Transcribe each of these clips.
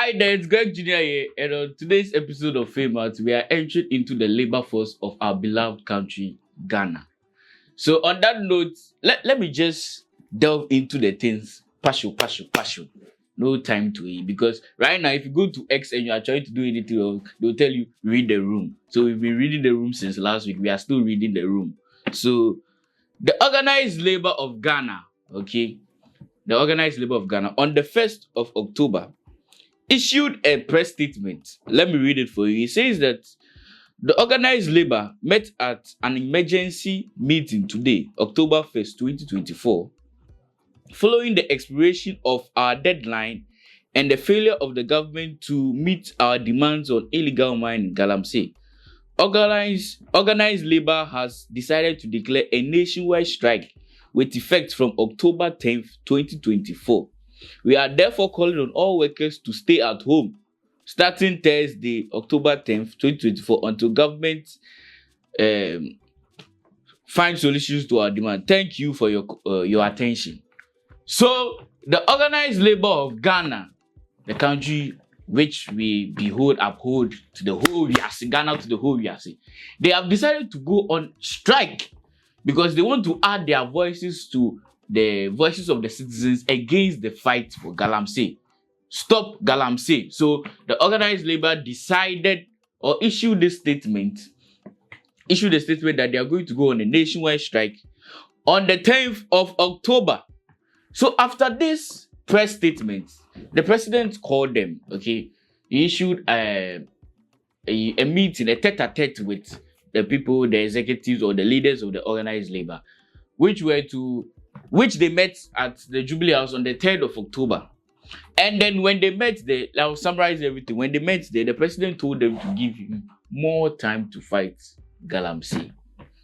Hi there, it's Greg Jr. here, and on today's episode of FameOut, we are entering into the labor force of our beloved country, Ghana. So on that note, let me just delve into the things. Passion. No time to eat, because right now, if you go to X and you are trying to do anything else, they'll tell you, read the room. So we've been reading the room since last week. We are still reading the room. So the organized labor of Ghana, okay? The organized labor of Ghana on the 1st of October issued a press statement. Let me read it for you. It says that the organized labor met at an emergency meeting today, October 1st, 2024, following the expiration of our deadline and the failure of the government to meet our demands on illegal mining in Galamsey. Organized labor has decided to declare a nationwide strike with effect from October 10th, 2024. We are therefore calling on all workers to stay at home starting Thursday, October 10th, 2024, until government find solutions to our demand. Thank you for your attention. So, the organized labor of Ghana, the country which we uphold to the whole Yasi, Ghana to the whole Yasi, they have decided to go on strike because they want to add their voices to the voices of the citizens against the fight for Galamsey. Stop Galamsey. So the organized labor decided or issued a statement that they are going to go on a nationwide strike on the 10th of October. So after this press statement, the president called them, okay? He issued a meeting, a tete-a-tete with the people, the executives or the leaders of the organized labor, which they met at the Jubilee House on the 3rd of October. And then when they met there, I'll summarize everything. When they met there, the president told them to give him more time to fight Galamsey.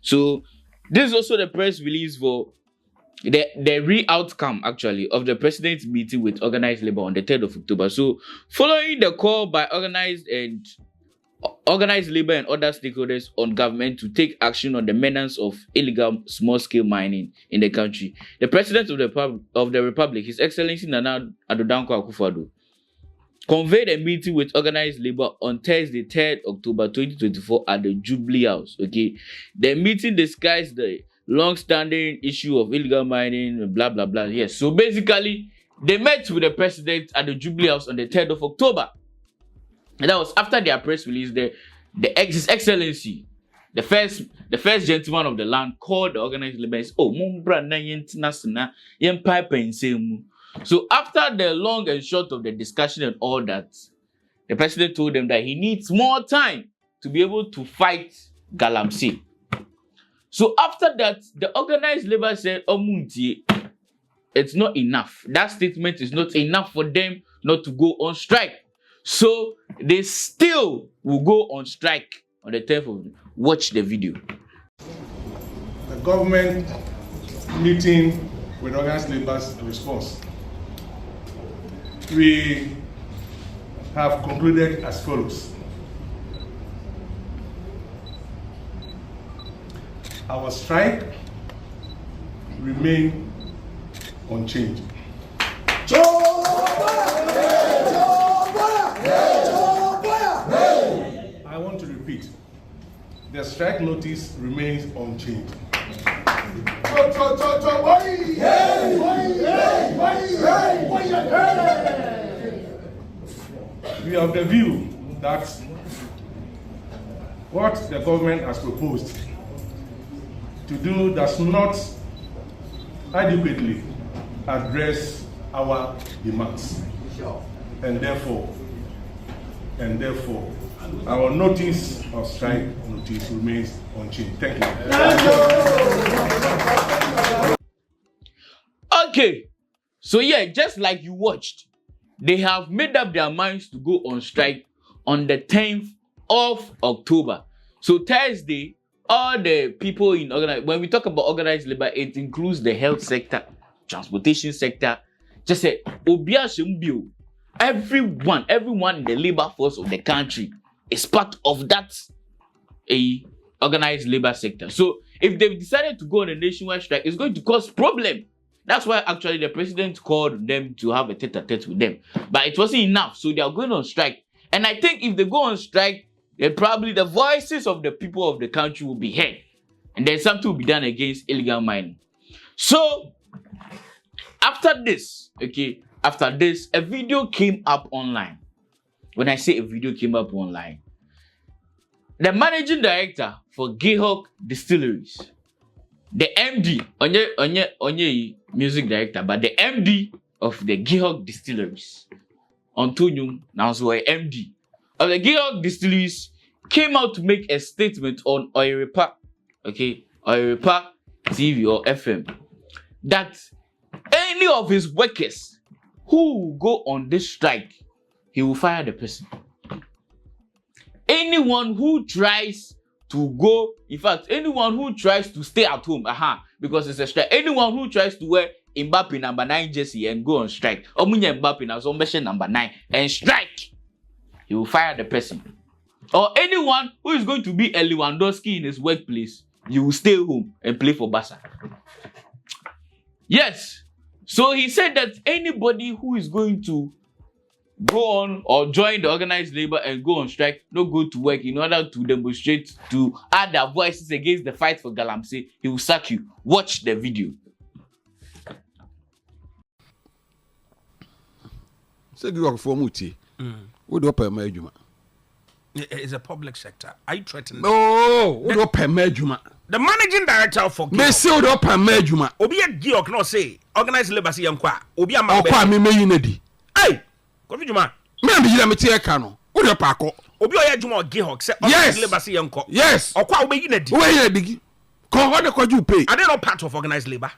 So this is also the press release for the real outcome, actually, of the president's meeting with organized labor on the 3rd of October. So following the call by organized labor and other stakeholders on government to take action on the menace of illegal small-scale mining in the country, the president of the Republic, His Excellency Nana Addo Dankwa Akufo-Addo, convened a meeting with organized labor on Thursday, 3rd October 2024 at the Jubilee House. Okay, the meeting discussed the long-standing issue of illegal mining, blah blah blah. Yes, so basically, they met with the president at the Jubilee House on the 3rd of October. And that was after their press release. His Excellency, the first gentleman of the land, called the organized labor and said, so after the long and short of the discussion and all that, the president told them that he needs more time to be able to fight Galamsey. So after that, the organized labor said, it's not enough. That statement is not enough for them not to go on strike. So they still will go on strike on the 10th of Watch the video. The government meeting with organized labor's response. We have concluded as follows. Our strike remains unchanged. I want to repeat, the strike notice remains unchanged. We have the view that what the government has proposed to do does not adequately address our demands. And therefore, our notice of strike notice remains unchanged. Thank you. Okay, so yeah, just like you watched, they have made up their minds to go on strike on the 10th of October. So Thursday, all the people in when we talk about organized labor, it includes the health sector, transportation sector, just say everyone in the labor force of the country is part of that organized labor sector. So if they've decided to go on a nationwide strike, it's going to cause problem That's why actually the president called them to have a tete-a-tete with them. But it wasn't enough, so they are going on strike. And I think if they go on strike, then probably the voices of the people of the country will be heard. And then something will be done against illegal mining. So, after this, a video came up online. When I say a video came up online, the managing director for Gayhawk Distilleries, the MD, onye music director, but the MD of the Gayhawk Distilleries, Antonio, now so MD of the Gayhawk Distilleries, came out to make a statement on Oiripa, Oiripa TV or FM, that any of his workers who go on this strike, he will fire the person. Anyone who tries to go, in fact, anyone who tries to stay at home, because it's a strike. Anyone who tries to wear Mbappe number 9 jersey and go on strike, or Mbappe number 9 and strike, he will fire the person. Or anyone who is going to be a Lewandowski in his workplace, you will stay home and play for Barca. Yes. So he said that anybody who is going to go on or join the organized labor and go on strike, not go to work in order to demonstrate, to add their voices against the fight for Galamsey, he will sack you. Watch the video. It's a public sector. I threaten. Oh, the managing director for me say what up Majuma. Obi a Giok no say organized labor see yankwa. Obi a ma. Okwa me yinedi. Hey, Kofi Juma. Me am yira me tie ka no. What up akọ? Obi o ya Juma o Giok say organized labor see yanko. Yes. Okwa obi yinedi. Where yinedi? Ko what the you pay? Are they not part of organized labor?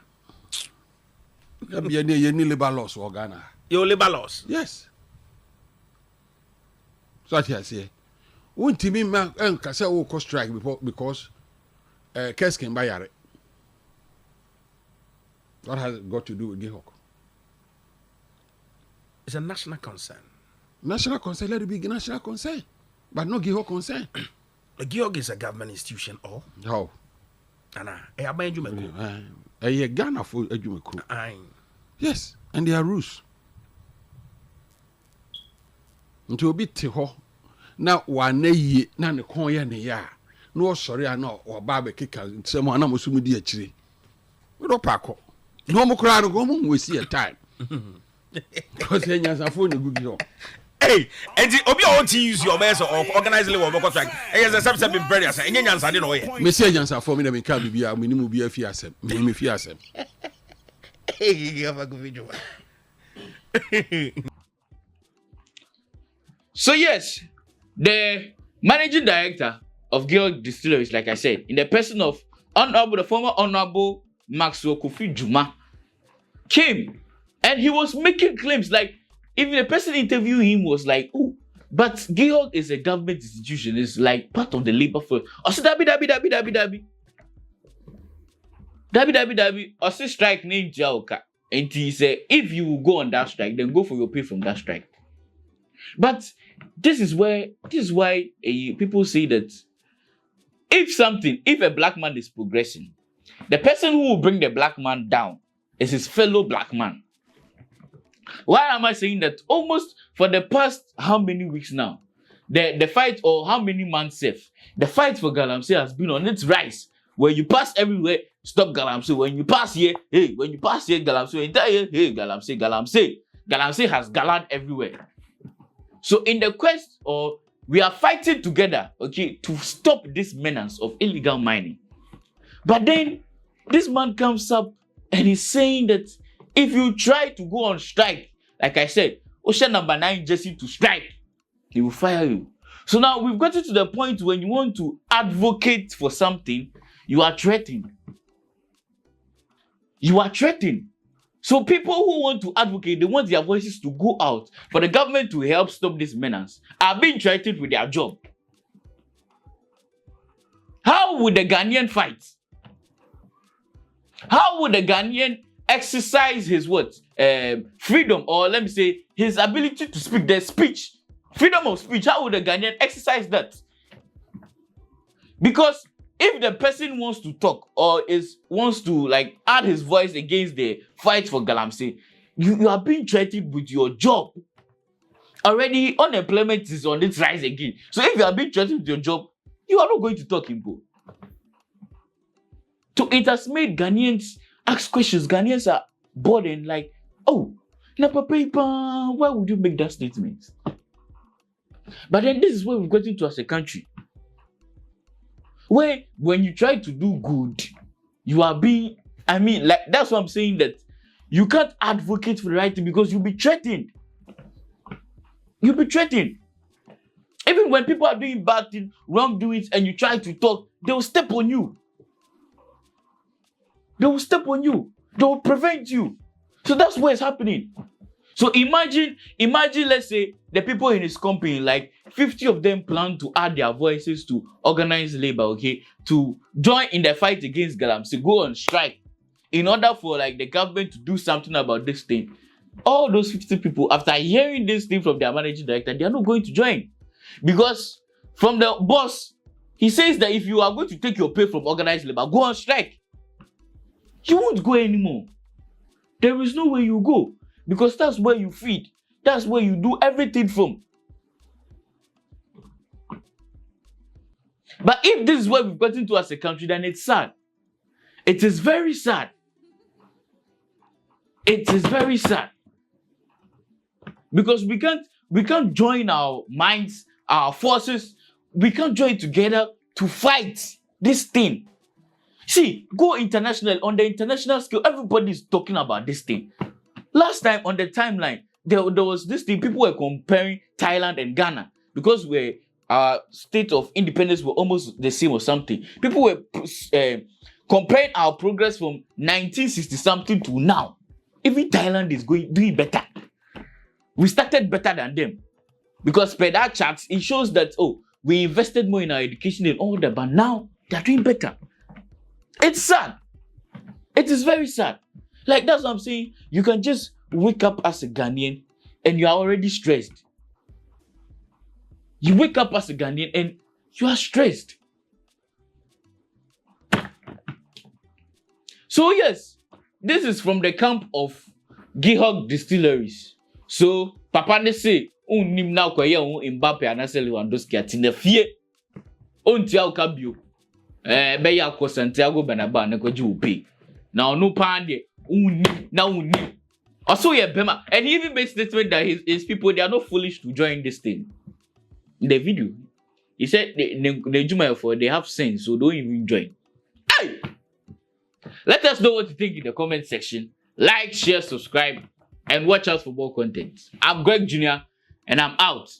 You need labor laws or Ghana. Your labor laws. Yes. So I say. Won't me man say oh cost strike because case can buy it. What has it got to do with Gayhawk? It's a national concern. National concern, let it be national concern. But no Gayhawk concern. The Gayhawk is a government institution or how? A Ghana for a Jumeku. Yes, and there are rules. Until a bit to now one ye none coin ne ya. No sorry, I know or barber kicker, someone almost would be a tree. No Paco. No more crowd of woman we see a time. Because then you have a good job. Hey, and the Obi won't use your mess or organize the work contract. As a subset in prayers, and Yans I didn't know. Monsieur Jansa for me, that can be a minimum be a fiasem. Minimum fiasem. Hey, you have a good video. So, yes, the managing director of Gayhawk Distilleries, like I said, in the person of the former Honorable Maxwell Kofi Juma, came and he was making claims like, if the person interviewing him was like, oh, but Gayhawk is a government institution, it's like part of the labor force. I said, Dabi. I said, strike name Jaoka. And he said, if you go on that strike, then go for your pay from that strike. But this is why people say that if a black man is progressing, the person who will bring the black man down is his fellow black man. Why am I saying that? Almost for the past how many weeks now, the fight, or how many months safe, the fight for Galamsey has been on its rise. Where you pass everywhere, stop Galamsey. When you pass here, hey, when you pass here, Galamsey, entire hey, Galamsey. Galamsey has galant everywhere. So in the quest, or we are fighting together, to stop this menace of illegal mining. But then this man comes up and he's saying that if you try to go on strike, like I said, Ocean number 9 jersey to strike, he will fire you. So now we've gotten to the point when you want to advocate for something, you are threatened. So people who want to advocate, they want their voices to go out for the government to help stop this menace, are being threatened with their job. How would the Ghanaian fight? How would the Ghanaian exercise his freedom, or let me say, his ability to speak, their speech, freedom of speech? How would the Ghanaian exercise that? Because if the person wants to talk or wants to like add his voice against the fight for Galamsey, you are being threatened with your job. Already unemployment is on its rise again. So if you are being threatened with your job, you are not going to talk in Igbo. So it has made Ghanaians ask questions. Ghanaians are bored and like, oh, why would you make that statement? But then this is where we've gotten to as a country. Where when you try to do good, you are being, like that's what I'm saying, that you can't advocate for the right thing because you'll be threatened. You'll be threatened. Even when people are doing bad things, wrongdoings, and you try to talk, they will step on you. They will step on you. They will prevent you. So that's what is happening. So imagine, let's say the people in his company, like 50 of them plan to add their voices to organized labor, okay, to join in the fight against Galamsey, go on strike, in order for like the government to do something about this thing. All those 50 people, after hearing this thing from their managing director, they are not going to join. Because from the boss, he says that if you are going to take your pay from organized labor, go on strike. You won't go anymore. There is no way you go. Because that's where you feed. That's where you do everything from. But if this is where we've gotten to as a country, then it's sad. It is very sad. It is very sad. Because we can't join our minds, our forces. We can't join together to fight this thing. See, go international. On the international scale, everybody is talking about this thing. Last time on the timeline, there was this thing. People were comparing Thailand and Ghana because our state of independence were almost the same or something. People were comparing our progress from 1960 something to now. Even Thailand is doing better. We started better than them because per that charts it shows that we invested more in our education and all that, but now they are doing better. It's sad. It is very sad. Like, that's what I'm saying. You can just wake up as a Ghanaian and you are already stressed. You wake up as a Ghanaian and you are stressed. So yes, this is from the camp of Gihog Distilleries. So, Papa ne say, nim na kwaye Mbappe anase Lewandowski atine fie. Ontia ukabio. Be ya ko Santiago Bernabeu na kwaji upe. Now no pande uni. Also yeah, Bema. And he even made statement that his people, they are not foolish to join this thing. In the video, he said they have sense, so don't even join. Hey! Let us know what you think in the comment section. Like, share, subscribe, and watch out for more content. I'm Greg Jr. and I'm out.